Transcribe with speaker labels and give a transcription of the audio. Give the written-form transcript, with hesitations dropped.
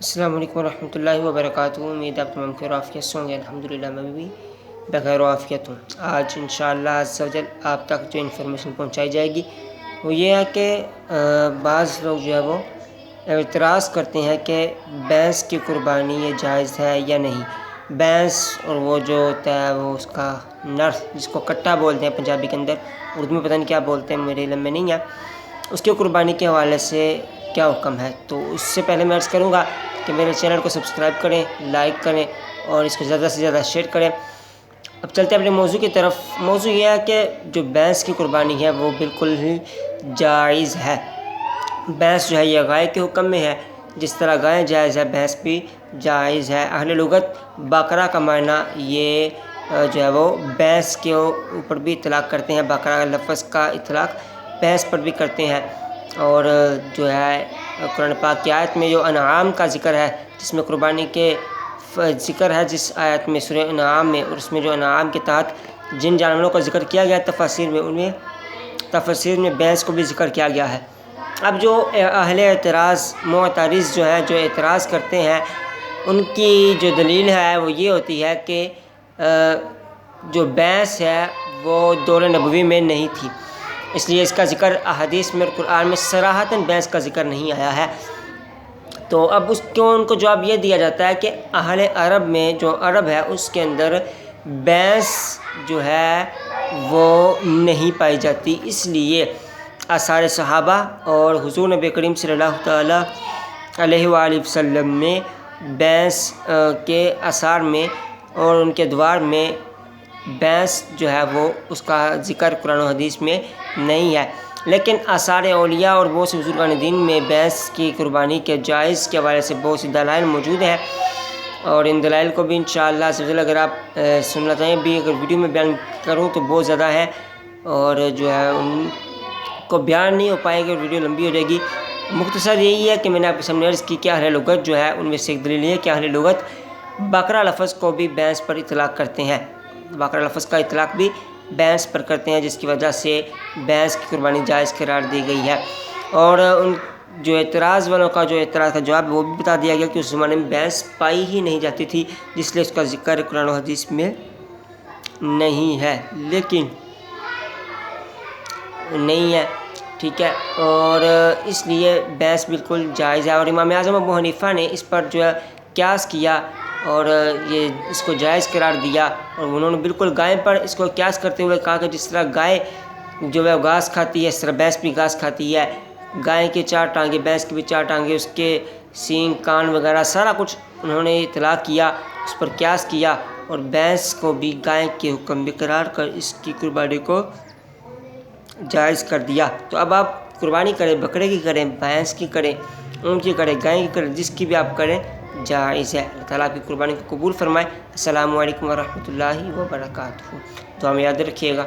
Speaker 1: السلام علیکم ورحمۃ اللہ وبرکاتہ۔ امید آپ تمام خیر و عافیت سے ہوں گے۔ الحمدللہ میں بھی بخیر و عافیت ہوں۔ آج انشاءاللہ عز و جل آپ تک جو انفارمیشن پہنچائی جائے گی وہ یہ ہے کہ بعض لوگ جو ہے وہ اعتراض کرتے ہیں کہ بھینس کی قربانی یہ جائز ہے یا نہیں۔ بھینس اور وہ جو ہوتا ہے وہ اس کا نر جس کو کٹا بولتے ہیں پنجابی کے اندر، اردو میں پتہ نہیں کیا بولتے ہیں، میرے علم میں نہیں ہے، اس کی قربانی کے حوالے سے کیا حکم ہے۔ تو اس سے پہلے میں عرض کروں گا کہ میرے چینل کو سبسکرائب کریں، لائک کریں اور اس کو زیادہ سے زیادہ شیئر کریں۔ اب چلتے ہیں اپنے موضوع کی طرف۔ موضوع یہ ہے کہ جو بھینس کی قربانی ہے وہ بالکل ہی جائز ہے۔ بھینس جو ہے یہ گائے کے حکم میں ہے، جس طرح گائے جائز ہے بھینس بھی جائز ہے۔ اہل لغت بکرا کا معنی یہ جو ہے وہ بھینس کے اوپر بھی اطلاق کرتے ہیں، بکرا لفظ کا اطلاق بھینس پر بھی کرتے ہیں۔ اور جو ہے قرآن پاک کی آیت میں جو انعام کا ذکر ہے، جس میں قربانی کے ذکر ہے، جس آیت میں سورہ انعام میں، اور اس میں جو انعام کے تحت جن جانوروں کا ذکر کیا گیا ہے تفسیر میں بھینس کو بھی ذکر کیا گیا ہے۔ اب جو اہل اعتراض معترض جو ہے جو اعتراض کرتے ہیں، ان کی جو دلیل ہے وہ یہ ہوتی ہے کہ جو بھینس ہے وہ دور نبوی میں نہیں تھی، اس لیے اس کا ذکر احادیث میں اور قرآن میں صراحتاً بھینس کا ذکر نہیں آیا ہے۔ تو اب ان کو جواب یہ دیا جاتا ہے کہ اہل عرب میں جو عرب ہے اس کے اندر بھینس جو ہے وہ نہیں پائی جاتی، اس لیے آثار صحابہ اور حضور نبی کریم صلی اللہ تعالیٰ علیہ وآلہ وسلم میں بھینس کے آثار میں اور ان کے ادوار میں بھینس جو ہے وہ اس کا ذکر قرآن و حدیث میں نہیں ہے۔ لیکن آثار اولیاء اور بہت سے بزرگان دین میں بھینس کی قربانی کے جائز کے حوالے سے بہت سی دلائل موجود ہیں، اور ان دلائل کو بھی انشاءاللہ اگر آپ سننا چاہیں بھی، اگر ویڈیو میں بیان کروں تو بہت زیادہ ہے، اور جو ہے ان کو بیان نہیں ہو پائے گا، ویڈیو لمبی ہو جائے گی۔ مختصر یہی ہے کہ میں نے آپ کے سامنے عرض کی کہ اہل لغت جو ہے ان میں سے ایک دلیل ہے کہ اہل لغت بکرا لفظ کو بھی بھینس پر اطلاق کرتے ہیں، بکرا لفظ کا اطلاق بھی بھینس پر کرتے ہیں، جس کی وجہ سے بھینس کی قربانی جائز قرار دی گئی ہے۔ اور ان جو اعتراض والوں کا جو اعتراض کا جواب وہ بھی بتا دیا گیا کہ اس زمانے میں بھینس پائی ہی نہیں جاتی تھی، جس لیے اس کا ذکر قرآن و حدیث میں نہیں ہے، لیکن نہیں ہے، ٹھیک ہے، اور اس لیے بھینس بالکل جائز ہے۔ اور امام اعظم ابو حنیفہ نے اس پر جو ہے قیاس کیا اور یہ اس کو جائز قرار دیا، اور انہوں نے بالکل گائے پر اس کو قیاس کرتے ہوئے کہا کہ جس طرح گائے جو ہے گھاس کھاتی ہے، اس طرح بھینس بھی گھاس کھاتی ہے۔ گائے کے 4 ٹانگیں، بھینس کی بھی 4 ٹانگیں، اس کے سینگ، کان وغیرہ سارا کچھ انہوں نے اطلاق کیا، اس پر قیاس کیا، اور بھینس کو بھی گائے کے حکم میں قرار کر اس کی قربانی کو جائز کر دیا۔ تو اب آپ قربانی کریں، بکرے کی کریں، بھینس کی کریں، اونٹ کی کریں، گائے کی کریں، جس کی بھی آپ کریں جائز ہے۔ اللہ تعالیٰ آپ کی قربانی کو قبول فرمائے۔ السلام علیکم ورحمۃ اللہ وبرکاتہ۔ دعا میں یاد رکھیے گا۔